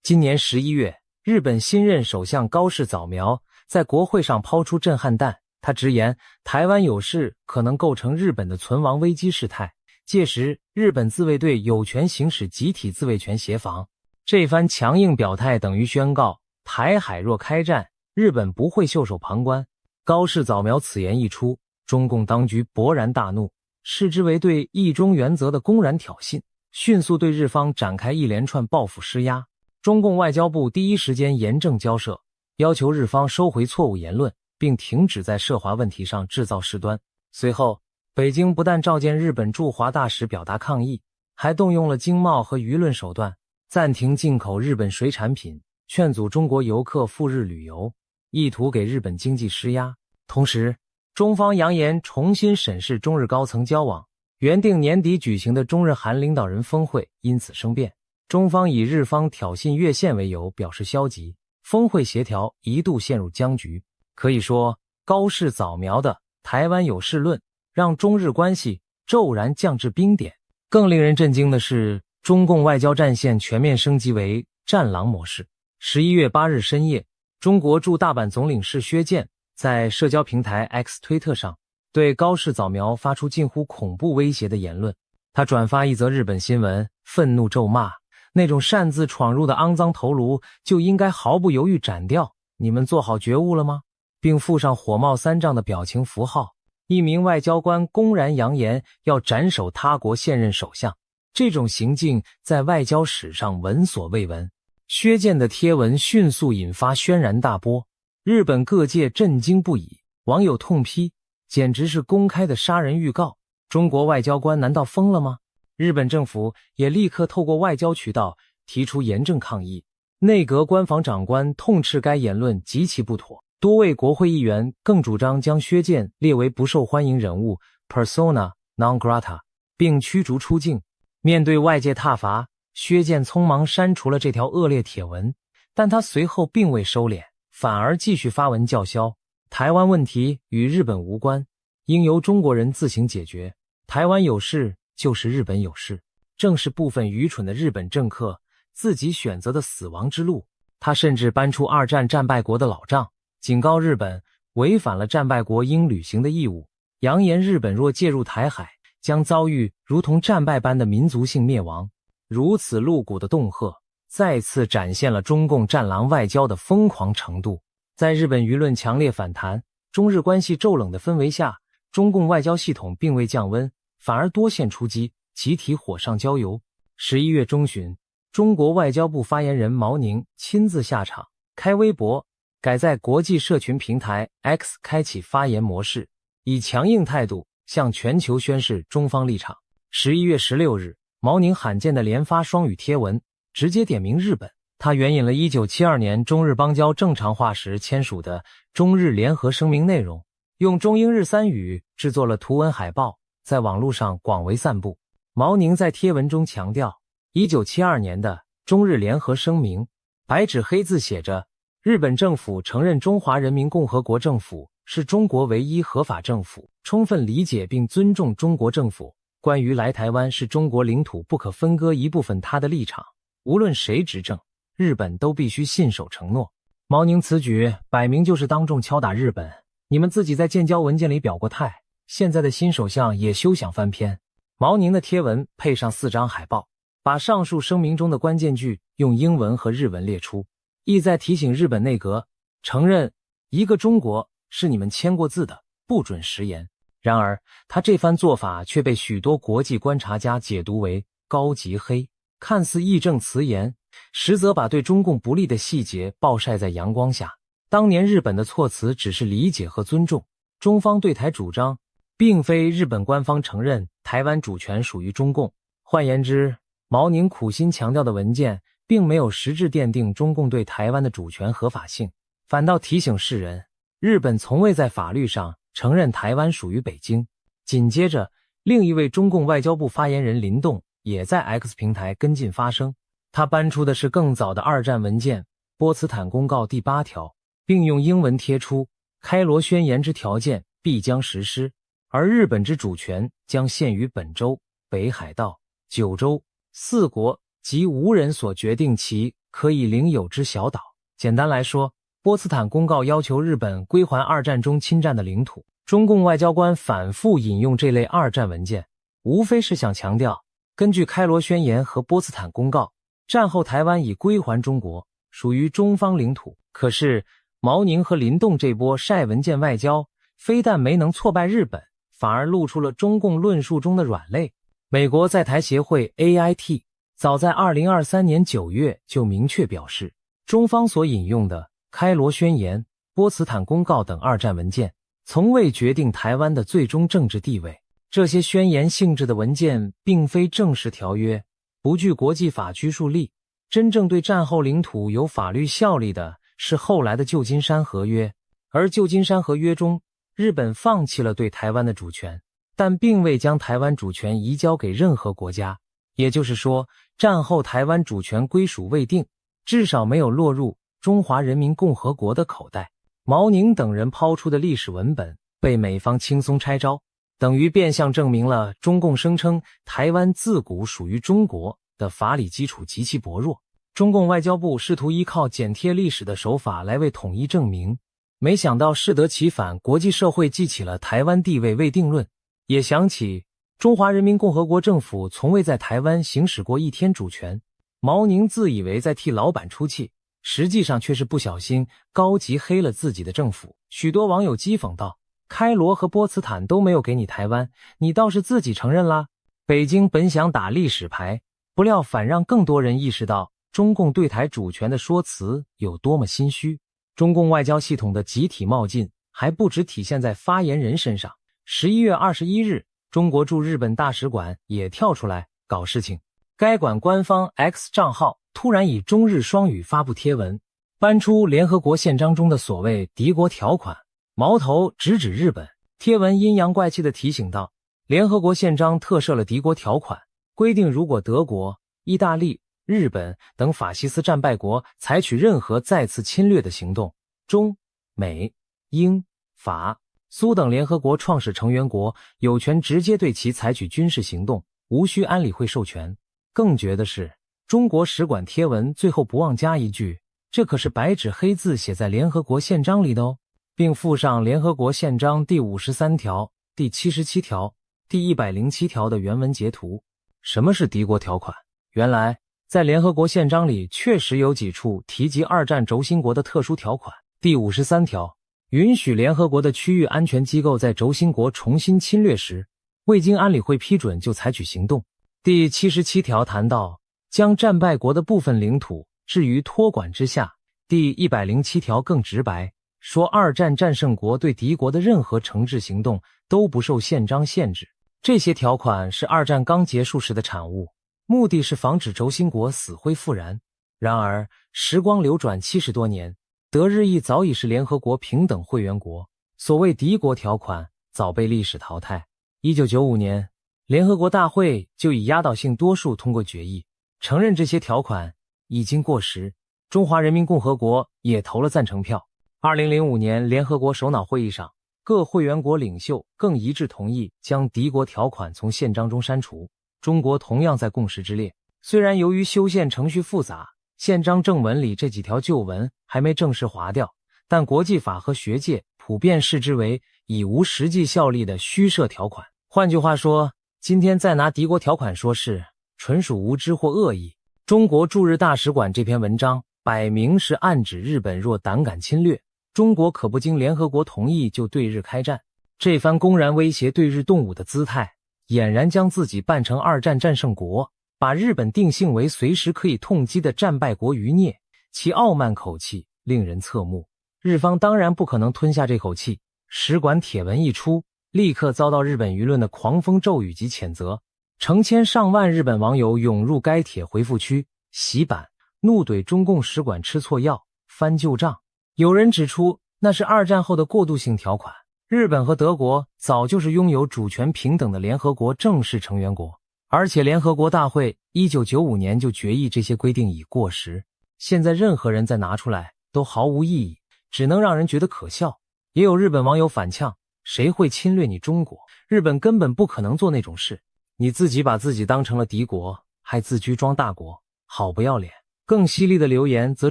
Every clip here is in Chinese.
今年11月，日本新任首相高市早苗在国会上抛出震撼弹，他直言台湾有事可能构成日本的存亡危机事态，届时日本自卫队有权行使集体自卫权协防。这番强硬表态等于宣告，台海若开战，日本不会袖手旁观。高市早苗此言一出，中共当局勃然大怒，视之为对一中原则的公然挑衅，迅速对日方展开一连串报复施压。中共外交部第一时间严正交涉，要求日方收回错误言论，并停止在涉华问题上制造事端。随后，北京不但召见日本驻华大使表达抗议，还动用了经贸和舆论手段，暂停进口日本水产品，劝阻中国游客赴日旅游，意图给日本经济施压。同时，中方扬言重新审视中日高层交往，原定年底举行的中日韩领导人峰会因此生变。中方以日方挑衅越线为由表示消极，峰会协调一度陷入僵局。可以说，高市早苗的台湾有事论让中日关系骤然降至冰点。更令人震惊的是，中共外交战线全面升级为战狼模式。11月8日深夜，中国驻大阪总领事薛健在社交平台 X 推特上对高市早苗发出近乎恐怖威胁的言论。他转发一则日本新闻，愤怒咒骂那种擅自闯入的肮脏头颅就应该毫不犹豫斩掉，你们做好觉悟了吗？并附上火冒三丈的表情符号。一名外交官公然扬言要斩首他国现任首相，这种行径在外交史上闻所未闻。薛健的贴文迅速引发轩然大波，日本各界震惊不已，网友痛批，简直是公开的杀人预告。中国外交官难道疯了吗？日本政府也立刻透过外交渠道提出严正抗议。内阁官房长官痛斥该言论极其不妥，多位国会议员更主张将薛健列为不受欢迎人物 persona non grata， 并驱逐出境。面对外界挞伐，薛健匆忙删除了这条恶劣帖文，但他随后并未收敛，反而继续发文叫嚣，台湾问题与日本无关，应由中国人自行解决，台湾有事就是日本有事，正是部分愚蠢的日本政客自己选择的死亡之路。他甚至搬出二战战败国的老账，警告日本违反了战败国应履行的义务，扬言日本若介入台海，将遭遇如同战败般的民族性灭亡。如此露骨的恫吓，再次展现了中共战狼外交的疯狂程度。在日本舆论强烈反弹、中日关系骤冷的氛围下，中共外交系统并未降温，反而多线出击，集体火上浇油。11月中旬，中国外交部发言人毛宁亲自下场，开微博，改在国际社群平台 X 开启发言模式，以强硬态度向全球宣示中方立场。11月16日，毛宁罕见的连发双语贴文，直接点名日本。他援引了1972年中日邦交正常化时签署的中日联合声明内容，用中英日三语制作了图文海报，在网络上广为散布。毛宁在贴文中强调，1972年的中日联合声明白纸黑字写着，日本政府承认中华人民共和国政府是中国唯一合法政府，充分理解并尊重中国政府关于来台湾是中国领土不可分割一部分他的立场，无论谁执政，日本都必须信守承诺。毛宁此举摆明就是当众敲打日本，你们自己在建交文件里表过态，现在的新首相也休想翻篇。毛宁的贴文配上4张海报，把上述声明中的关键句用英文和日文列出，意在提醒日本内阁承认一个中国是你们签过字的，不准食言。然而他这番做法却被许多国际观察家解读为高级黑，看似义正辞严，实则把对中共不利的细节暴晒在阳光下。当年日本的措辞只是理解和尊重，中方对台主张并非日本官方承认台湾主权属于中共。换言之，毛宁苦心强调的文件并没有实质奠定中共对台湾的主权合法性，反倒提醒世人，日本从未在法律上承认台湾属于北京。紧接着，另一位中共外交部发言人林动也在 X 平台跟进发声，他搬出的是更早的二战文件波茨坦公告第8条，并用英文贴出开罗宣言之条件必将实施，而日本之主权将限于本州、北海道、九州4国及无人所决定其可以领有之小岛。简单来说，波茨坦公告要求日本归还二战中侵占的领土。中共外交官反复引用这类二战文件，无非是想强调，根据开罗宣言和波茨坦公告，战后台湾已归还中国，属于中方领土。可是毛宁和林动这波晒文件外交，非但没能挫败日本，反而露出了中共论述中的软肋。美国在台协会 AIT 早在2023年9月就明确表示，中方所引用的开罗宣言、波茨坦公告等二战文件，从未决定台湾的最终政治地位。这些宣言性质的文件并非正式条约，不具国际法拘束力。真正对战后领土有法律效力的是后来的旧金山合约，而旧金山合约中，日本放弃了对台湾的主权，但并未将台湾主权移交给任何国家。也就是说，战后台湾主权归属未定，至少没有落入中华人民共和国的口袋。毛宁等人抛出的历史文本被美方轻松拆招，等于变相证明了中共声称台湾自古属于中国的法理基础极其薄弱。中共外交部试图依靠剪贴历史的手法来为统一证明，没想到适得其反，国际社会记起了台湾地位未定论，也想起中华人民共和国政府从未在台湾行使过一天主权。毛宁自以为在替老板出气，实际上却是不小心高级黑了自己的政府。许多网友讥讽道，开罗和波茨坦都没有给你台湾，你倒是自己承认啦。北京本想打历史牌，不料反让更多人意识到中共对台主权的说辞有多么心虚。中共外交系统的集体冒进还不只体现在发言人身上。11月21日，中国驻日本大使馆也跳出来搞事情。该馆官方 X 账号突然以中日双语发布贴文，搬出联合国宪章中的所谓敌国条款，矛头直指日本。贴文阴阳怪气地提醒道，联合国宪章特设了敌国条款，规定如果德国、意大利、日本等法西斯战败国采取任何再次侵略的行动，中、美、英、法、苏等联合国创始成员国有权直接对其采取军事行动，无需安理会授权。更绝的是，中国使馆贴文最后不忘加一句，这可是白纸黑字写在联合国宪章里的哦，并附上联合国宪章第53条、第77条、第107条的原文截图。什么是敌国条款？原来在联合国宪章里确实有几处提及二战轴心国的特殊条款。第53条允许联合国的区域安全机构在轴心国重新侵略时，未经安理会批准就采取行动。第77条谈到将战败国的部分领土置于托管之下。第107条更直白，说二战战胜国对敌国的任何惩治行动都不受宪章限制。这些条款是二战刚结束时的产物，目的是防止轴心国死灰复燃。然而时光流转70多年，德日意早已是联合国平等会员国，所谓敌国条款早被历史淘汰。1995年联合国大会就以压倒性多数通过决议，承认这些条款已经过时。中华人民共和国也投了赞成票。2005年联合国首脑会议上，各会员国领袖更一致同意将敌国条款从宪章中删除。中国同样在共识之列。虽然由于修宪程序复杂，宪章正文里这几条旧文还没正式划掉，但国际法和学界普遍视之为已无实际效力的虚设条款。换句话说，今天再拿敌国条款说事，纯属无知或恶意。中国驻日大使馆这篇文章摆明是暗指日本若胆敢侵略，中国可不经联合国同意就对日开战。这番公然威胁对日动武的姿态，俨然将自己扮成二战战胜国，把日本定性为随时可以痛击的战败国余孽，其傲慢口气令人侧目。日方当然不可能吞下这口气，使馆帖文一出，立刻遭到日本舆论的狂风骤雨及谴责。成千上万日本网友涌入该帖回复区洗版，怒怼中共使馆吃错药，翻旧账。有人指出，那是二战后的过渡性条款，日本和德国早就是拥有主权平等的联合国正式成员国，而且联合国大会1995年就决议这些规定已过时，现在任何人再拿出来都毫无意义，只能让人觉得可笑。也有日本网友反呛，谁会侵略你中国？日本根本不可能做那种事，你自己把自己当成了敌国，还自居装大国，好不要脸。更犀利的流言则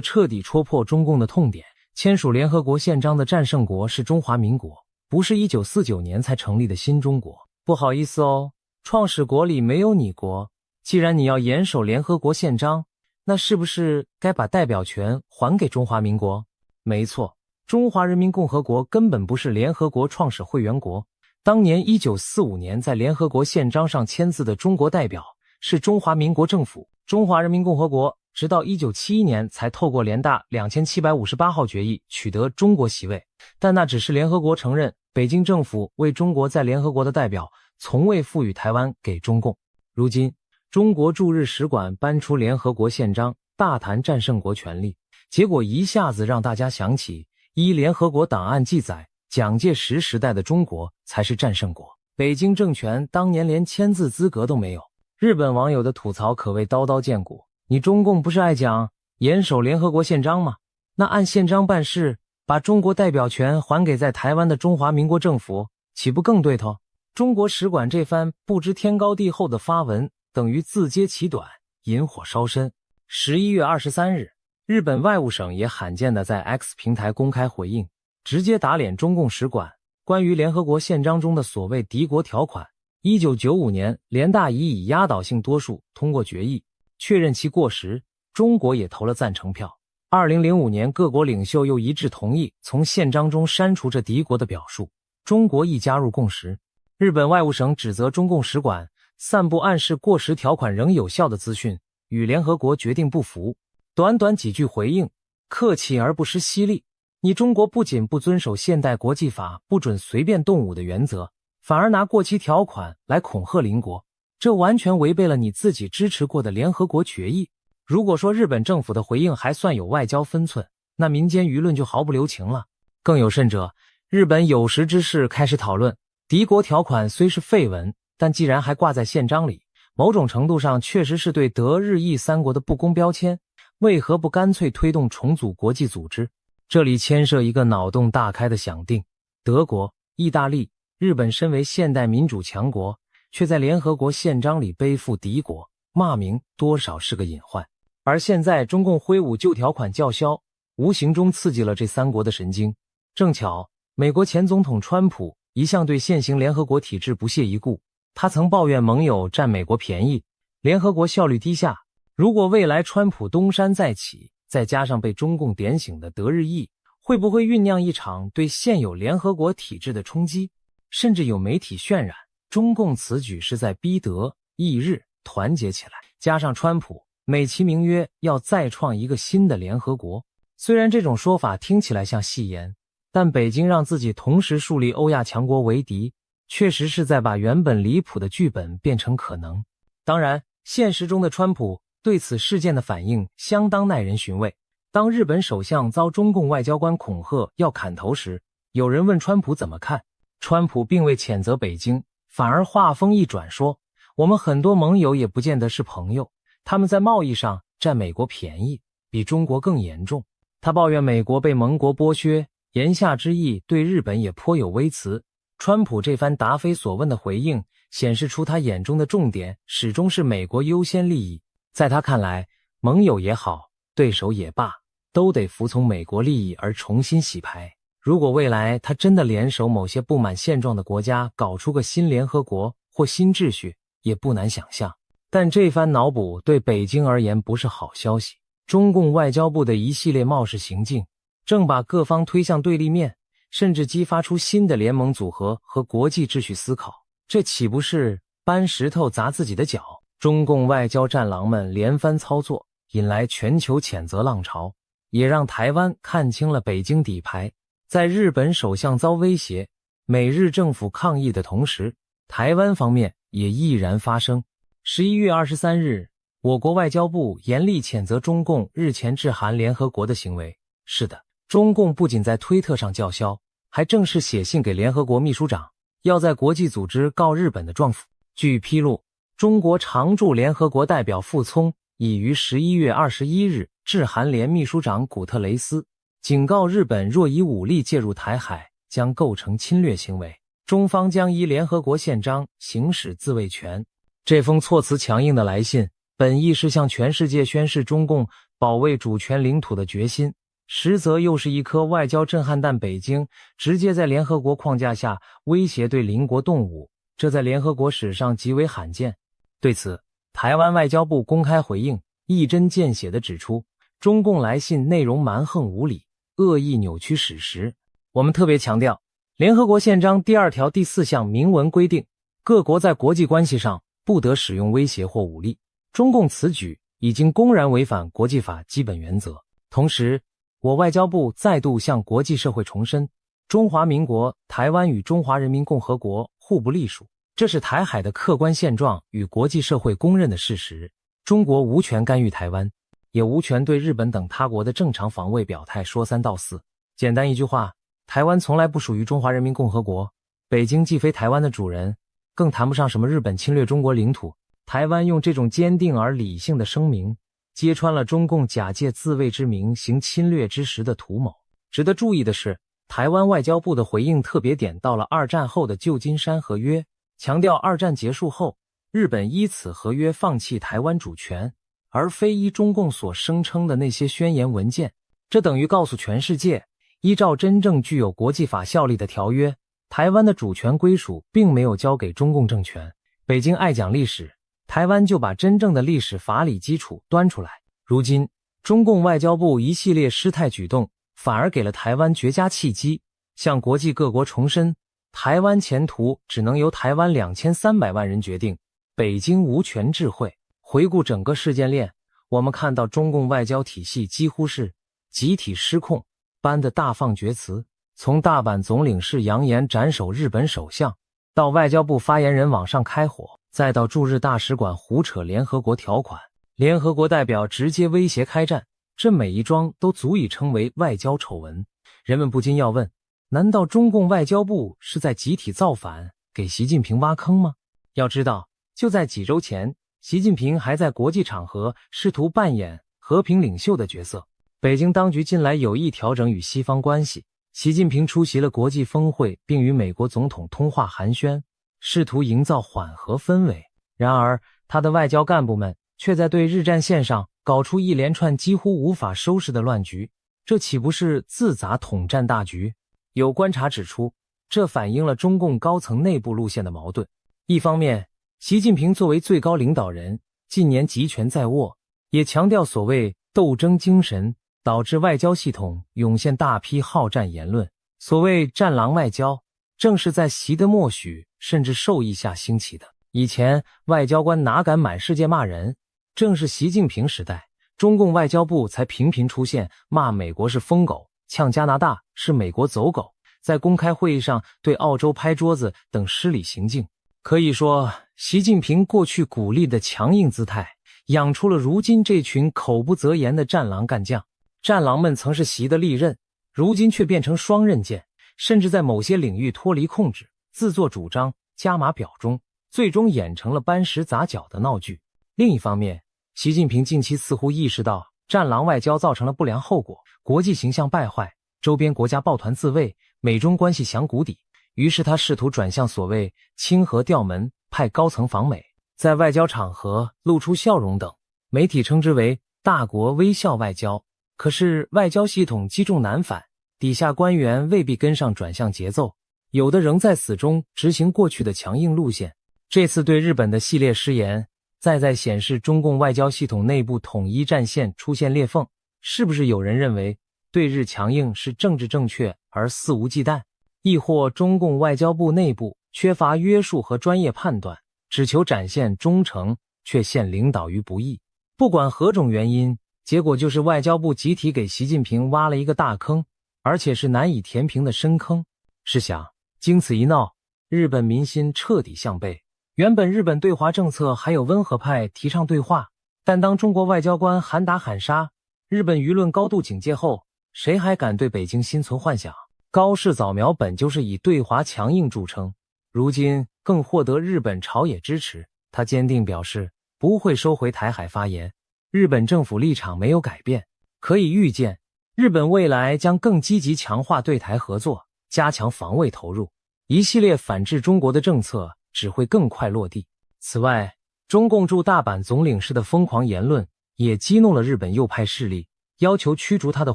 彻底戳破中共的痛点。签署联合国宪章的战胜国是中华民国，不是1949年才成立的新中国。不好意思哦，创始国里没有你国。既然你要严守联合国宪章，那是不是该把代表权还给中华民国？没错，中华人民共和国根本不是联合国创始会员国。当年1945年在联合国宪章上签字的中国代表是中华民国政府，中华人民共和国直到1971年才透过联大2758号决议取得中国席位，但那只是联合国承认北京政府为中国在联合国的代表，从未赋予台湾给中共。如今中国驻日使馆搬出联合国宪章，大谈战胜国权力，结果一下子让大家想起依联合国档案记载，蒋介石时代的中国才是战胜国，北京政权当年连签字资格都没有。日本网友的吐槽可谓刀刀见骨，你中共不是爱讲严守联合国宪章吗？那按宪章办事，把中国代表权还给在台湾的中华民国政府，岂不更对头？中国使馆这番不知天高地厚的发文，等于自揭其短，引火烧身。11月23日，日本外务省也罕见地在 X 平台公开回应，直接打脸中共使馆关于联合国宪章中的所谓敌国条款。1995年，联大以压倒性多数通过决议，确认其过时，中国也投了赞成票。2005年，各国领袖又一致同意从宪章中删除这敌国的表述，中国亦加入共识。日本外务省指责中共使馆散布暗示过时条款仍有效的资讯，与联合国决定不符。短短几句回应，客气而不失犀利。你中国不仅不遵守现代国际法不准随便动武的原则，反而拿过期条款来恐吓邻国，这完全违背了你自己支持过的联合国决议。如果说日本政府的回应还算有外交分寸，那民间舆论就毫不留情了。更有甚者，日本有识之士开始讨论，敌国条款虽是废文，但既然还挂在宪章里，某种程度上确实是对德日意三国的不公标签，为何不干脆推动重组国际组织？这里牵涉一个脑洞大开的想定，德国、意大利、日本身为现代民主强国，却在联合国宪章里背负敌国，骂名多少是个隐患。而现在中共挥舞旧条款叫嚣，无形中刺激了这三国的神经。正巧美国前总统川普一向对现行联合国体制不屑一顾，他曾抱怨盟友占美国便宜，联合国效率低下。如果未来川普东山再起，再加上被中共点醒的德日意，会不会酝酿一场对现有联合国体制的冲击？甚至有媒体渲染，中共此举是在逼德意日团结起来，加上川普美其名曰要再创一个新的联合国。虽然这种说法听起来像戏言，但北京让自己同时树立欧亚强国为敌，确实是在把原本离谱的剧本变成可能。当然，现实中的川普对此事件的反应相当耐人寻味。当日本首相遭中共外交官恐吓要砍头时，有人问川普怎么看，川普并未谴责北京，反而话锋一转说，我们很多盟友也不见得是朋友，他们在贸易上占美国便宜，比中国更严重。他抱怨美国被盟国剥削，言下之意对日本也颇有微词。川普这番答非所问的回应，显示出他眼中的重点始终是美国优先利益。在他看来，盟友也好，对手也罢，都得服从美国利益而重新洗牌。如果未来他真的联手某些不满现状的国家搞出个新联合国或新秩序，也不难想象。但这番脑补对北京而言不是好消息。中共外交部的一系列冒失行径，正把各方推向对立面，甚至激发出新的联盟组合和国际秩序思考。这岂不是搬石头砸自己的脚？中共外交战狼们连番操作，引来全球谴责浪潮，也让台湾看清了北京底牌。在日本首相遭威胁，美日政府抗议的同时，台湾方面也毅然发声。11月23日，我国外交部严厉谴责中共日前致函联合国的行为。是的，中共不仅在推特上叫嚣，还正式写信给联合国秘书长，要在国际组织告日本的状府。据披露，中国常驻联合国代表傅聪已于11月21日致函联秘书长古特雷斯，警告日本若以武力介入台海，将构成侵略行为，中方将依联合国宪章行使自卫权。这封措辞强硬的来信，本意是向全世界宣示中共保卫主权领土的决心，实则又是一颗外交震撼弹。北京直接在联合国框架下威胁对邻国动武，这在联合国史上极为罕见。对此，台湾外交部公开回应，一针见血地指出，中共来信内容蛮横无理，恶意扭曲史实。我们特别强调，联合国宪章第2条第4项明文规定，各国在国际关系上不得使用威胁或武力。中共此举已经公然违反国际法基本原则。同时，我外交部再度向国际社会重申，中华民国台湾与中华人民共和国互不隶属，这是台海的客观现状与国际社会公认的事实。中国无权干预台湾，也无权对日本等他国的正常防卫表态说三道四。简单一句话，台湾从来不属于中华人民共和国，北京既非台湾的主人，更谈不上什么日本侵略中国领土。台湾用这种坚定而理性的声明，揭穿了中共假借自卫之名行侵略之实的图谋。值得注意的是，台湾外交部的回应特别点到了二战后的旧金山合约，强调二战结束后，日本依此合约放弃台湾主权，而非依中共所声称的那些宣言文件。这等于告诉全世界，依照真正具有国际法效力的条约，台湾的主权归属并没有交给中共政权。北京爱讲历史，台湾就把真正的历史法理基础端出来。如今，中共外交部一系列失态举动，反而给了台湾绝佳契机，向国际各国重申，台湾前途只能由台湾2300万人决定，北京无权置喙。回顾整个事件链，我们看到中共外交体系几乎是集体失控般的大放厥词，从大阪总领事扬言斩首日本首相，到外交部发言人网上开火，再到驻日大使馆胡扯联合国条款，联合国代表直接威胁开战，这每一桩都足以称为外交丑闻。人们不禁要问，难道中共外交部是在集体造反，给习近平挖坑吗？要知道，就在几周前，习近平还在国际场合试图扮演和平领袖的角色。北京当局近来有意调整与西方关系，习近平出席了国际峰会，并与美国总统通话寒暄，试图营造缓和氛围。然而，他的外交干部们却在对日战线上搞出一连串几乎无法收拾的乱局，这岂不是自砸统战大局？有观察指出，这反映了中共高层内部路线的矛盾。一方面，习近平作为最高领导人，近年集权在握，也强调所谓斗争精神，导致外交系统涌现大批好战言论。所谓战狼外交，正是在习的默许甚至授意下兴起的。以前外交官哪敢满世界骂人，正是习近平时代，中共外交部才频频出现骂美国是疯狗，呛加拿大是美国走狗，在公开会议上对澳洲拍桌子等失礼行径。可以说，习近平过去鼓励的强硬姿态，养出了如今这群口不择言的战狼干将。战狼们曾是习的利刃，如今却变成双刃剑，甚至在某些领域脱离控制，自作主张，加码表忠，最终演成了搬石砸脚的闹剧。另一方面，习近平近期似乎意识到战狼外交造成了不良后果，国际形象败坏，周边国家抱团自卫，美中关系响谷底。于是他试图转向所谓清河调门，派高层访美，在外交场合露出笑容等，媒体称之为大国微笑外交。可是外交系统积重难返，底下官员未必跟上转向节奏，有的仍在死忠执行过去的强硬路线。这次对日本的系列失言，再显示中共外交系统内部统一战线出现裂缝。是不是有人认为对日强硬是政治正确而肆无忌惮，亦或中共外交部内部缺乏约束和专业判断，只求展现忠诚，却陷领导于不义？不管何种原因，结果就是外交部集体给习近平挖了一个大坑，而且是难以填平的深坑。试想，经此一闹，日本民心彻底向背。原本日本对华政策还有温和派提倡对话，但当中国外交官喊打喊杀，日本舆论高度警戒后，谁还敢对北京心存幻想？高市早苗本就是以对华强硬著称，如今更获得日本朝野支持，他坚定表示不会收回台海发言。日本政府立场没有改变，可以预见，日本未来将更积极强化对台合作，加强防卫投入，一系列反制中国的政策只会更快落地。此外，中共驻大阪总领事的疯狂言论也激怒了日本右派势力，要求驱逐他的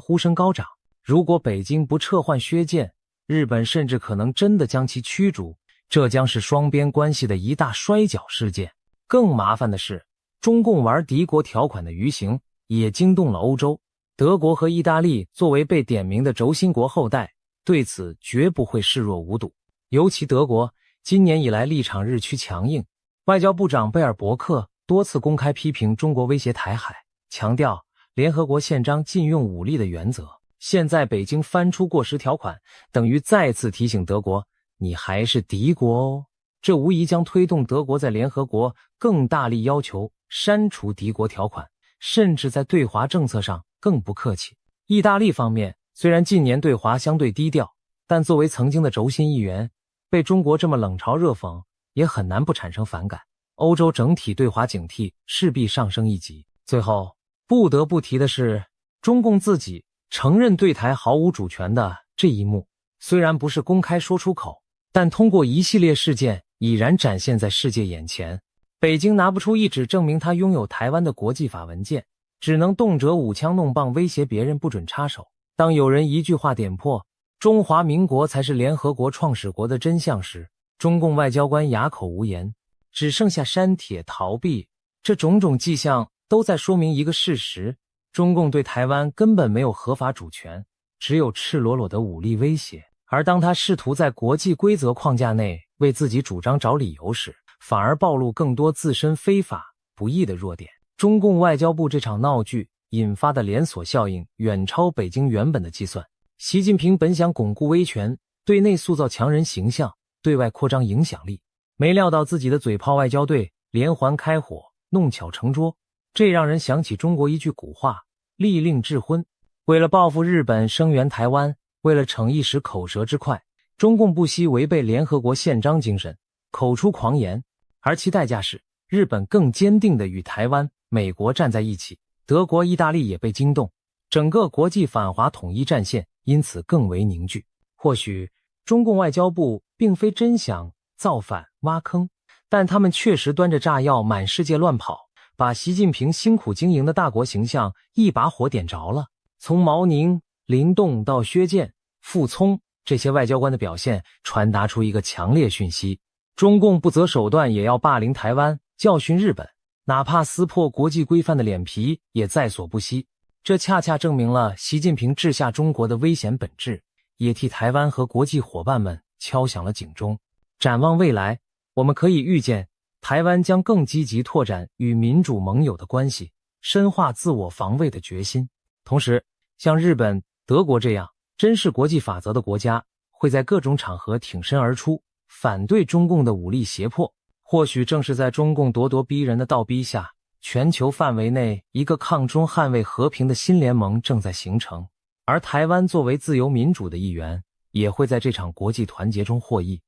呼声高涨。如果北京不撤换薛舰，日本甚至可能真的将其驱逐，这将是双边关系的一大摔跤事件。更麻烦的是，中共玩敌国条款的余行也惊动了欧洲。德国和意大利作为被点名的轴心国后代，对此绝不会视若无睹。尤其德国今年以来立场日趋强硬，外交部长贝尔伯克多次公开批评中国威胁台海，强调联合国宪章禁用武力的原则。现在北京翻出过时条款，等于再次提醒德国，你还是敌国哦。这无疑将推动德国在联合国更大力要求删除敌国条款，甚至在对华政策上更不客气。意大利方面虽然近年对华相对低调，但作为曾经的轴心一员，被中国这么冷嘲热讽，也很难不产生反感。欧洲整体对华警惕势必上升一级。最后不得不提的是，中共自己承认对台毫无主权的这一幕，虽然不是公开说出口，但通过一系列事件已然展现在世界眼前。北京拿不出一纸证明他拥有台湾的国际法文件，只能动辄舞枪弄棒威胁别人不准插手。当有人一句话点破中华民国才是联合国创始国的真相时，中共外交官哑口无言，只剩下删帖逃避。这种种迹象都在说明一个事实，中共对台湾根本没有合法主权，只有赤裸裸的武力威胁。而当他试图在国际规则框架内为自己主张找理由时，反而暴露更多自身非法不义的弱点。中共外交部这场闹剧引发的连锁效应远超北京原本的计算。习近平本想巩固威权，对内塑造强人形象，对外扩张影响力，没料到自己的嘴炮外交队连环开火，弄巧成拙。这让人想起中国一句古话，利令智昏。为了报复日本声援台湾，为了逞一时口舌之快，中共不惜违背联合国宪章精神，口出狂言，而其代价是日本更坚定地与台湾、美国站在一起，德国、意大利也被惊动，整个国际反华统一战线因此更为凝聚。或许中共外交部并非真想造反挖坑，但他们确实端着炸药满世界乱跑，把习近平辛苦经营的大国形象一把火点着了。从毛宁、林动到薛舰、傅聪，这些外交官的表现传达出一个强烈讯息：中共不择手段也要霸凌台湾，教训日本，哪怕撕破国际规范的脸皮也在所不惜。这恰恰证明了习近平治下中国的危险本质，也替台湾和国际伙伴们敲响了警钟。展望未来，我们可以预见台湾将更积极拓展与民主盟友的关系，深化自我防卫的决心。同时，像日本、德国这样珍视国际法则的国家，会在各种场合挺身而出，反对中共的武力胁迫。或许正是在中共咄咄逼人的倒逼下，全球范围内一个抗中捍卫和平的新联盟正在形成，而台湾作为自由民主的一员，也会在这场国际团结中获益。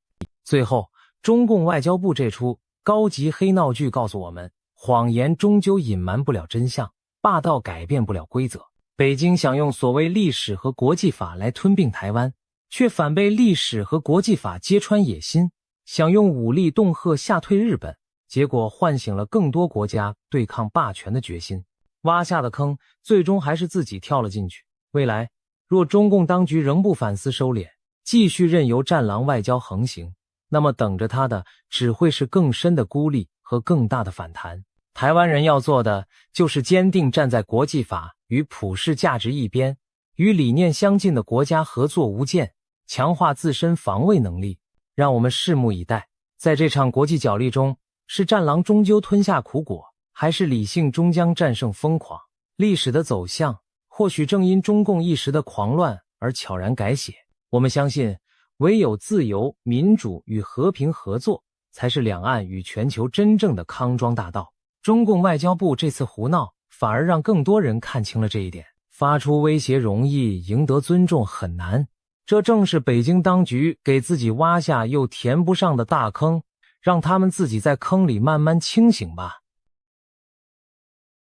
最后，中共外交部这出高级黑闹剧告诉我们，谎言终究隐瞒不了真相，霸道改变不了规则。北京想用所谓历史和国际法来吞并台湾，却反被历史和国际法揭穿野心，想用武力恫吓吓退日本，结果唤醒了更多国家对抗霸权的决心。挖下的坑，最终还是自己跳了进去。未来，若中共当局仍不反思收敛，继续任由战狼外交横行，那么等着他的只会是更深的孤立和更大的反弹。台湾人要做的就是坚定站在国际法与普世价值一边，与理念相近的国家合作无间，强化自身防卫能力。让我们拭目以待，在这场国际角力中，是战狼终究吞下苦果，还是理性终将战胜疯狂？历史的走向或许正因中共一时的狂乱而悄然改写。我们相信，唯有自由、民主与和平合作，才是两岸与全球真正的康庄大道。中共外交部这次胡闹，反而让更多人看清了这一点。发出威胁容易，赢得尊重很难。这正是北京当局给自己挖下又填不上的大坑，让他们自己在坑里慢慢清醒吧。